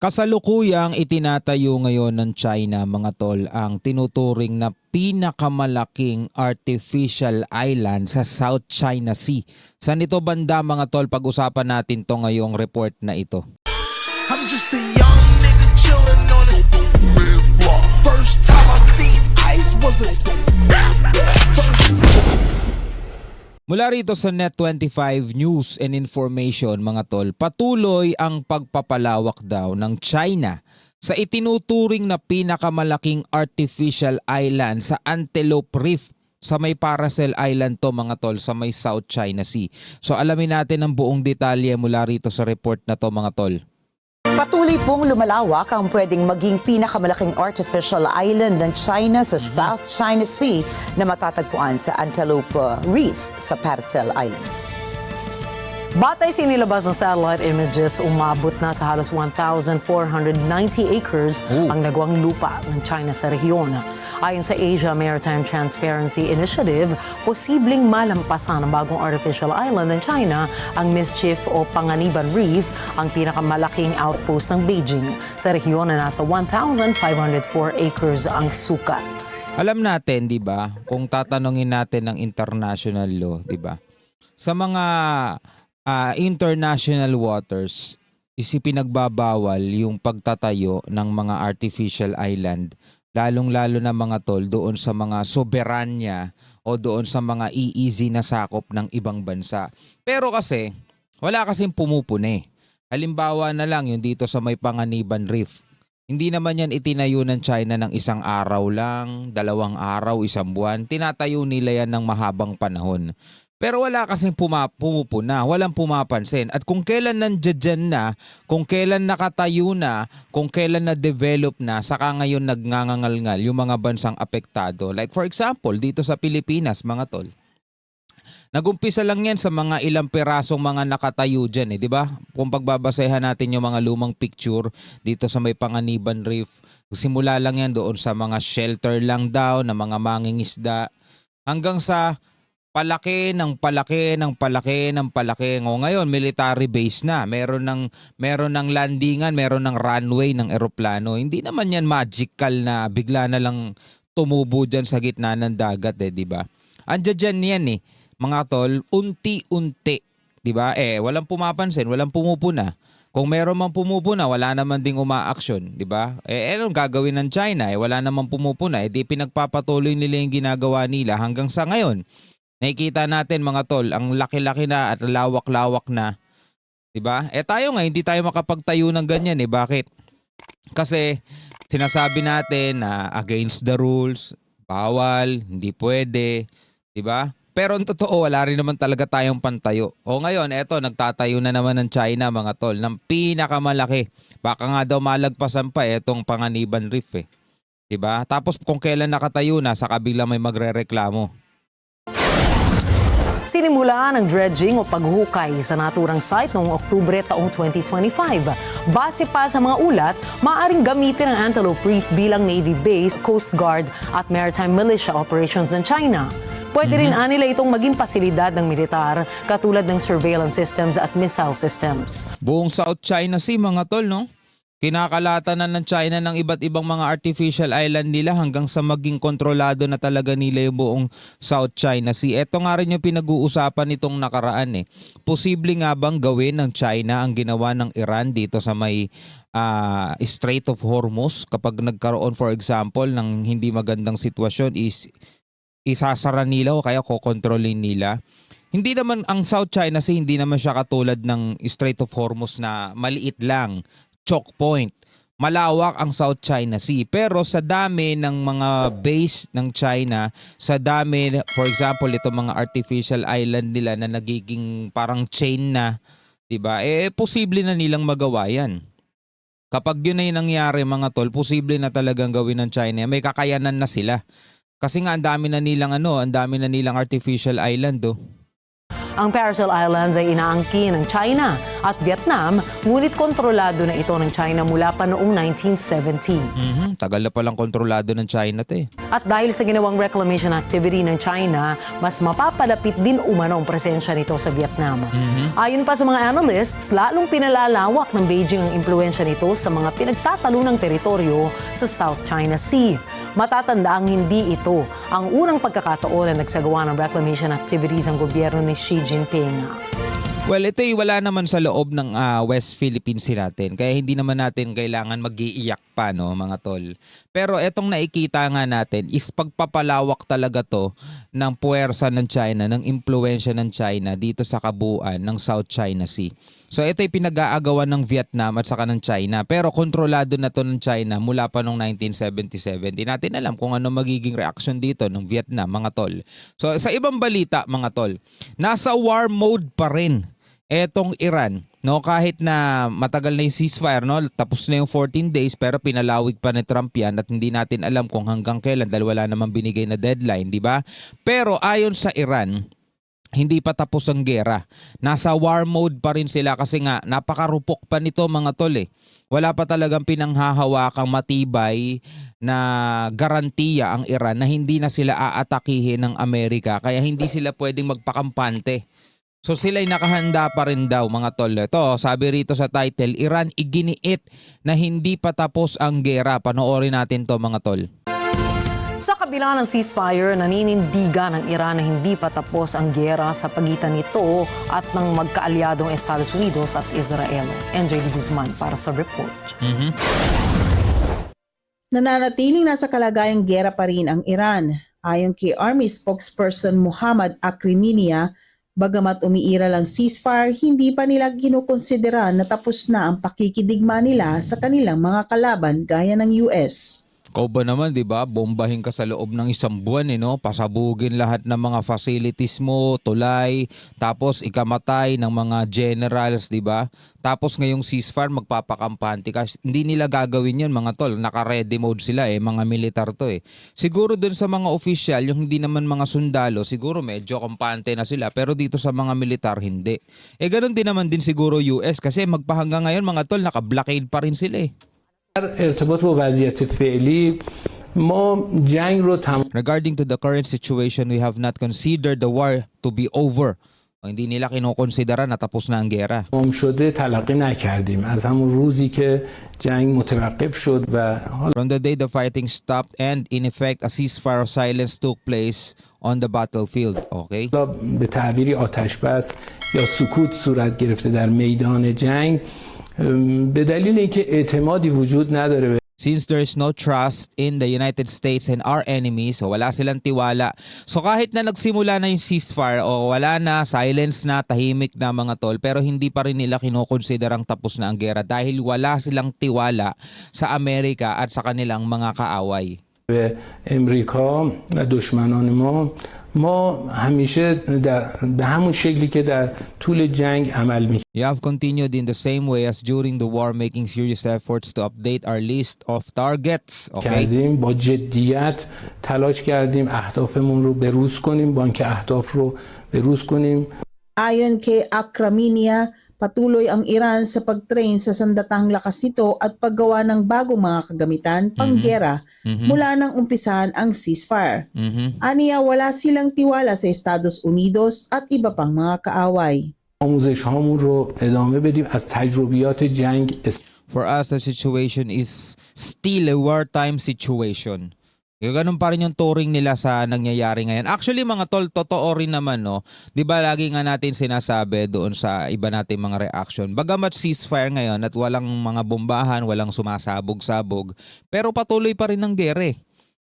Kasalukuyang itinatayo ngayon ng China, mga tol, ang tinuturing na pinakamalaking artificial island sa South China Sea. Saan ito banda, mga tol? Pag-usapan natin to ngayong report na ito. I'm just a young nigga chillin' on it. First time I seen ice was a Mula rito sa Net25 News and Information, mga tol, patuloy ang pagpapalawak daw ng China sa itinuturing na pinakamalaking artificial island sa Antelope Reef. Sa may Paracel Island to, mga tol, sa may South China Sea. So alamin natin ang buong detalye mula rito sa report na to, mga tol. Patuloy pong lumalawak ang pwedeng maging pinakamalaking artificial island ng China sa South China Sea na matatagpuan sa Antelope Reef sa Paracel Islands. Batay sa inilabas ng satellite images, umabot na sa halos 1,490 acres ang nagawang lupa ng China sa rehiyon. Ayon sa Asia Maritime Transparency Initiative, posibleng malampasan ng bagong artificial island ng China ang Mischief o Panganiban Reef, ang pinakamalaking outpost ng Beijing. Sa rehiyon na nasa 1,504 acres ang sukat. Alam natin, 'di ba, kung tatanungin natin ng international law, 'di ba? Sa mga international waters, isipinagbabawal yung pagtatayo ng mga artificial island, lalong-lalo na, mga tol, doon sa mga soberanya o doon sa mga easy na sakop ng ibang bansa. Pero kasi, wala kasing pumupuni. Halimbawa na lang yung dito sa may Panganiban Reef. Hindi naman yan itinayo ng China ng isang araw lang, 2 araw, 1 buwan. Tinatayo nila yan ng mahabang panahon. Pero wala kasing pumupuna, walang pumapansin. At kung kailan nandiyan na, kung kailan nakatayo na, kung kailan na-develop na, saka ngayon nagngangangalngal yung mga bansang apektado. Like for example, dito sa Pilipinas, mga tol. Nagumpisa lang yan sa mga ilang pirasong mga nakatayo dyan, di ba? Kung pagbabasehan natin yung mga lumang picture dito sa may Panganiban Reef, simula lang yan doon sa mga shelter lang daw na mga mangingisda hanggang sa palaki ng palaki ng palaki ng palaki. Ngayon, military base na. Meron ng landingan, meron ng runway ng eroplano. Hindi naman yan magical na bigla na lang tumubo dyan sa gitna ng dagat, di ba? Andiyan dyan yan mga tol, unti-unti, di ba? Walang pumapansin, walang pumupuna. Kung meron mang pumupuna, wala naman ding umaaksyon, di ba? Anong gagawin ng China? Wala naman pumupuna. Di pinagpapatuloy nila yung ginagawa nila hanggang sa ngayon. Nakikita natin, mga tol, ang laki-laki na at lawak-lawak na. 'Di ba? Tayo nga hindi tayo makapagtayo ng ganyan Bakit? Kasi sinasabi natin na against the rules, bawal, hindi pwede, 'di ba? Pero ang totoo, wala rin naman talaga tayong pantayo. Ngayon, nagtatayo na naman ng China, mga tol, ng pinakamalaki. Baka nga daw malagpasan pa itong Panganiban Reef 'Di ba? Tapos kung kailan nakatayo na, sa kabila may magrereklamo. Sinimulaan ang dredging o paghukay sa naturang site noong Oktubre taong 2025. Base pa sa mga ulat, maaaring gamitin ang Antelope Reef bilang Navy base, Coast Guard at Maritime Militia operations ng China. Pwede rin nila itong maging pasilidad ng militar katulad ng surveillance systems at missile systems. Buong South China Sea, mga tol, no? Kinakalatan na ng China ng iba't ibang mga artificial island nila hanggang sa maging kontrolado na talaga nila yung buong South China Sea. Ito nga rin yung pinag-uusapan nitong nakaraan Posible nga bang gawin ng China ang ginawa ng Iran dito sa may Strait of Hormuz kapag nagkaroon, for example, ng hindi magandang sitwasyon is isasara nila o kaya kokontrolin nila? Hindi naman ang South China Sea, hindi naman siya katulad ng Strait of Hormuz na maliit lang. Choke point. Malawak ang South China Sea. Pero sa dami ng mga base ng China, sa dami, for example, itong mga artificial island nila na nagiging parang chain na, 'di ba? Posible na nilang magawa 'yan. Kapag yun ay nangyari, mga tol, posible na talagang gawin ng China. May kakayanan na sila. Kasi nga ang dami na nilang artificial island Ang Paracel Islands ay inaangkin ng China at Vietnam, ngunit kontrolado na ito ng China mula pa noong 1970. Tagal na palang kontrolado ng China to eh. At dahil sa ginawang reclamation activity ng China, mas mapapalapit din umano ang presensya nito sa Vietnam. Ayon pa sa mga analysts, lalong pinalalawak ng Beijing ang impluensya nito sa mga pinagtatalunang teritoryo sa South China Sea. Matatandaang hindi ito ang unang pagkakataon na nagsagawa ng reclamation activities ang gobyerno ni Xi Jinping. Well, ito wala naman sa loob ng West Philippine Sea natin. Kaya hindi naman natin kailangan mag-iiyak pa, no, mga tol. Pero etong nakikita nga natin is pagpapalawak talaga to ng puwersa ng China, ng impluensya ng China dito sa kabuuan ng South China Sea. So ito'y pinag-aagawan ng Vietnam at saka ng China. Pero kontrolado na to ng China mula pa noong 1977. Di natin alam kung ano magiging reaction dito ng Vietnam, mga tol. So sa ibang balita, mga tol, nasa war mode pa rin etong Iran, no, kahit na matagal na yung ceasefire, no, tapos na yung 14 days pero pinalawig pa ni Trump yan at hindi natin alam kung hanggang kailan dahil wala namang binigay na deadline, di ba? Pero ayon sa Iran, hindi pa tapos ang gera. Nasa war mode pa rin sila kasi nga napakarupok pa nito, mga tol eh. Wala pa talagang pinanghahawakang matibay na garantiya ang Iran na hindi na sila aatakihin ng Amerika kaya hindi sila pwedeng magpakampante. So sila'y nakahanda pa rin daw, mga tol. Ito, sabi rito sa title, Iran iginiit na hindi pa tapos ang gera. Panoorin natin to, mga tol. Sa kabila ng ceasefire, naninindigan ng Iran na hindi pa tapos ang gera sa pagitan nito at ng magkaalyadong Estados Unidos at Israel. NJ Guzman para sa report. Nananatiling nasa kalagayang gera pa rin ang Iran. Ayon kay Army spokesperson Muhammad Akriminia, bagamat umiiral ang ceasefire, hindi pa nila kinukonsidera na tapos na ang pakikidigma nila sa kanilang mga kalaban gaya ng US. Ikaw ba naman, di ba? Bombahin ka sa loob ng isang buwan, no? Pasabugin lahat ng mga facilities mo, tulay, tapos ikamatay ng mga generals, di ba? Tapos ngayong ceasefire, magpapakampante ka. Hindi nila gagawin yun, mga tol. Naka-ready mode sila mga militar to eh. Siguro dun sa mga official, yung hindi naman mga sundalo, siguro medyo kampante na sila. Pero dito sa mga militar, hindi. Ganun din naman din siguro US kasi magpahanggang ngayon, mga tol, naka-blockade pa rin sila eh. ارتباط با وضعیت فعلی ما جنگ رو Regarding to the current situation, we have not considered the war to be over. Hindi nila kinokonsidera na tapos na ang gera. تمام شده تلقی نکردیم از همون روزی که جنگ متوقف شد و From the day the fighting stopped and in effect a ceasefire of silence took place on the battlefield. Okay? حالا به تعبیری آتش بس یا سکوت صورت گرفته در میدان جنگ به دلیل اینکه اعتمادی وجود نداره. Since there is no trust in the United States and our enemies, so wala silang tiwala. So kahit na nagsimula na yung ceasefire o wala na, silence na, tahimik na, mga tol, pero hindi pa rin nila kinokonsiderang tapos na ang gera dahil wala silang tiwala sa Amerika at sa kanilang mga kaaway. به امریکا و دشمنان ما همیشه به همون شکلی که در طول جنگ عمل می‌کردیم. We have continued in the same way as during the war, making serious efforts to update our list of targets. Okay? با جدیت تلاش کردیم اهدافمون رو بروز کنیم، بانک اهداف رو بروز کنیم. Ayon kay Akraminia, patuloy ang Iran sa pag-train sa sandatahang lakas nito at paggawa ng bagong mga kagamitan panggera mula nang umpisahan ang ceasefire. Aniya, wala silang tiwala sa Estados Unidos at iba pang mga kaaway. آموزش هامون رو ادامه بدیم از تجربیات جنگ. For us, the situation is still a wartime situation. Ganun pa rin yung touring nila sa nangyayari ngayon. Actually, mga tol, totoo rin naman, no? Di ba lagi nga natin sinasabi doon sa iba nating mga reaction. Bagamat ceasefire ngayon at walang mga bombahan, walang sumasabog-sabog, pero patuloy pa rin ang gere.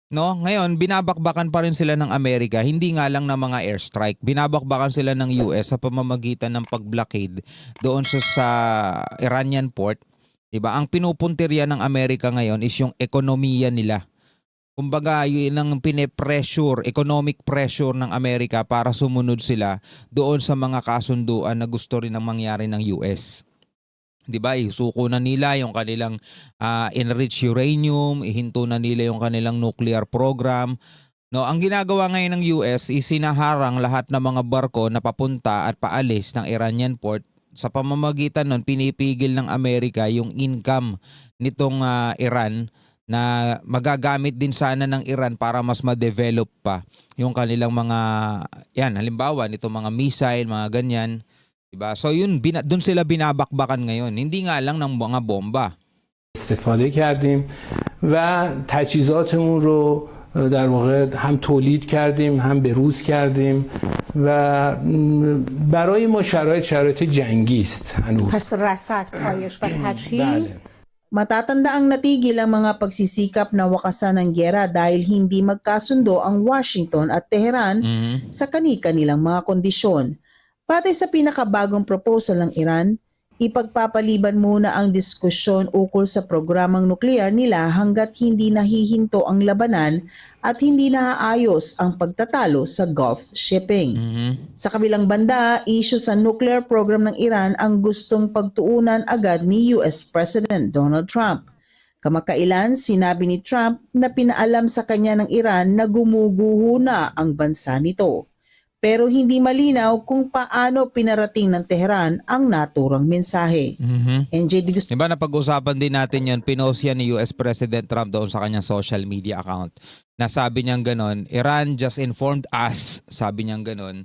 No? Ngayon, binabakbakan pa rin sila ng Amerika, hindi nga lang ng mga airstrike. Binabakbakan sila ng US sa pamamagitan ng pag-blockade doon sa Iranian port. Diba? Ang pinupuntirya ng Amerika ngayon is yung ekonomiya nila. Kumbaga, yun ang pine-pressure, economic pressure ng Amerika para sumunod sila doon sa mga kasunduan na gusto rin ang mangyari ng US. Diba? Isuko na nila yung kanilang enriched uranium, ihinto na nila yung kanilang nuclear program No, ang ginagawa ngayon ng US is sinaharang lahat ng mga barko na papunta at paalis ng Iranian port. Sa pamamagitan nun, pinipigil ng Amerika yung income nitong Iran na magagamit din sana ng Iran para mas ma-develop pa yung kanilang mga, yan, halimbawa nitong mga missile, mga ganyan. Diba? So yun, dun sila binabakbakan ngayon. Hindi nga lang ng mga bomba. استفاده کردیم و تجهیزاتمون رو در واقع هم تولید کردیم هم بروز کردیم و برای ما شرایط جنگی است هنوز. پس رصد، پایش و تجهیز Matatandaang natigil ang mga pagsisikap na wakasan ng giyera dahil hindi magkasundo ang Washington at Tehran sa kani-kanilang mga kondisyon. Batay sa pinakabagong proposal ng Iran, ipagpapaliban muna ang diskusyon ukol sa programang nuklear nila hanggat hindi nahihinto ang labanan at hindi naaayos ang pagtatalo sa Gulf shipping. Sa kabilang banda, issue sa nuclear program ng Iran ang gustong pagtuunan agad ni US President Donald Trump. Kamakailan, sinabi ni Trump na pinaalam sa kanya ng Iran na gumuguho na ang bansa nito. Pero hindi malinaw kung paano pinarating ng Tehran ang naturang mensahe. NJ Digos. Diba napag-usapan din natin yun, pinost yan ni US President Trump doon sa kanyang social media account. Nasabi niyang ganon, Iran just informed us, sabi niyang ganon,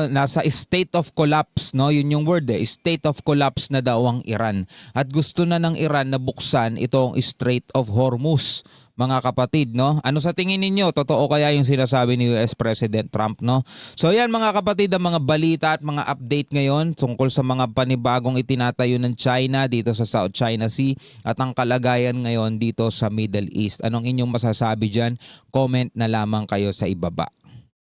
nasa state of collapse, no? Yun yung word state of collapse na daw ang Iran. At gusto na ng Iran na buksan itong Strait of Hormuz. Mga kapatid, no? Ano sa tingin ninyo? Totoo kaya yung sinasabi ni US President Trump, no? So yan mga kapatid, ang mga balita at mga update ngayon tungkol sa mga panibagong itinatayo ng China dito sa South China Sea at ang kalagayan ngayon dito sa Middle East. Anong inyong masasabi dyan? Comment na lamang kayo sa ibaba.